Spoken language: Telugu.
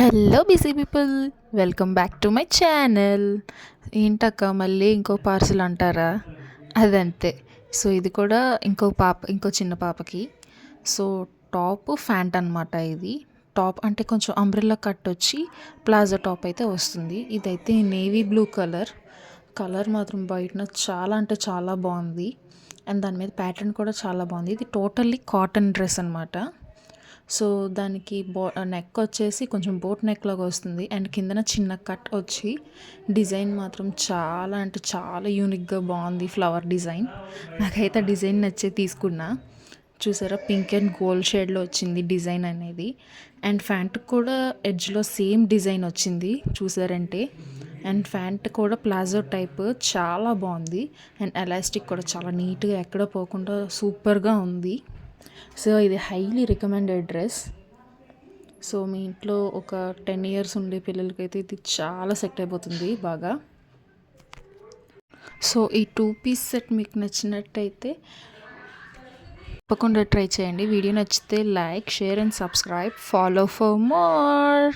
Hello busy people, welcome back to my channel. ఏంటక్క మళ్ళీ ఇంకో పార్సిల్ అంటారా? అదంతే. సో ఇది కూడా ఇంకో చిన్న పాపకి. సో టాప్ ఫ్యాంట్ అనమాట. ఇది టాప్ అంటే కొంచెం అంబ్రెల్లా కట్ వచ్చి ప్లాజో టాప్ అయితే వస్తుంది. ఇదైతే నేవీ బ్లూ కలర్ మాత్రం బయటన చాలా అంటే చాలా బాగుంది. అండ్ దాని మీద ప్యాటర్న్ కూడా చాలా బాగుంది. ఇది టోటల్లీ కాటన్ డ్రెస్ అనమాట. సో దానికి నెక్ వచ్చేసి కొంచెం బోట్ నెక్ లాగా వస్తుంది. అండ్ కిందన చిన్న కట్ వచ్చి డిజైన్ మాత్రం చాలా అంటే చాలా యూనిక్గా బాగుంది. ఫ్లవర్ డిజైన్ నాకైతే డిజైన్ నచ్చే తీసుకున్నా. చూసారా, పింక్ అండ్ గోల్డ్ షేడ్లో వచ్చింది డిజైన్ అనేది. అండ్ ఫ్యాంట్ కూడా ఎడ్జ్లో సేమ్ డిజైన్ వచ్చింది చూసారంటే. అండ్ ఫ్యాంట్ కూడా ప్లాజో టైప్ చాలా బాగుంది. అండ్ ఎలాస్టిక్ కూడా చాలా నీట్గా ఎక్కడ పోకుండా సూపర్గా ఉంది. సో ఇది హైలీ రికమెండెడ్ డ్రెస్. సో మీ ఇంట్లో ఒక 10 ఇయర్స్ ఉండే పిల్లలకైతే ఇది చాలా సెట్ అయిపోతుంది బాగా. సో ఈ 2 పీస్ సెట్ మీకు నచ్చినట్టయితే తప్పకుండా ట్రై చేయండి. వీడియో నచ్చితే like, share and subscribe. Follow for more.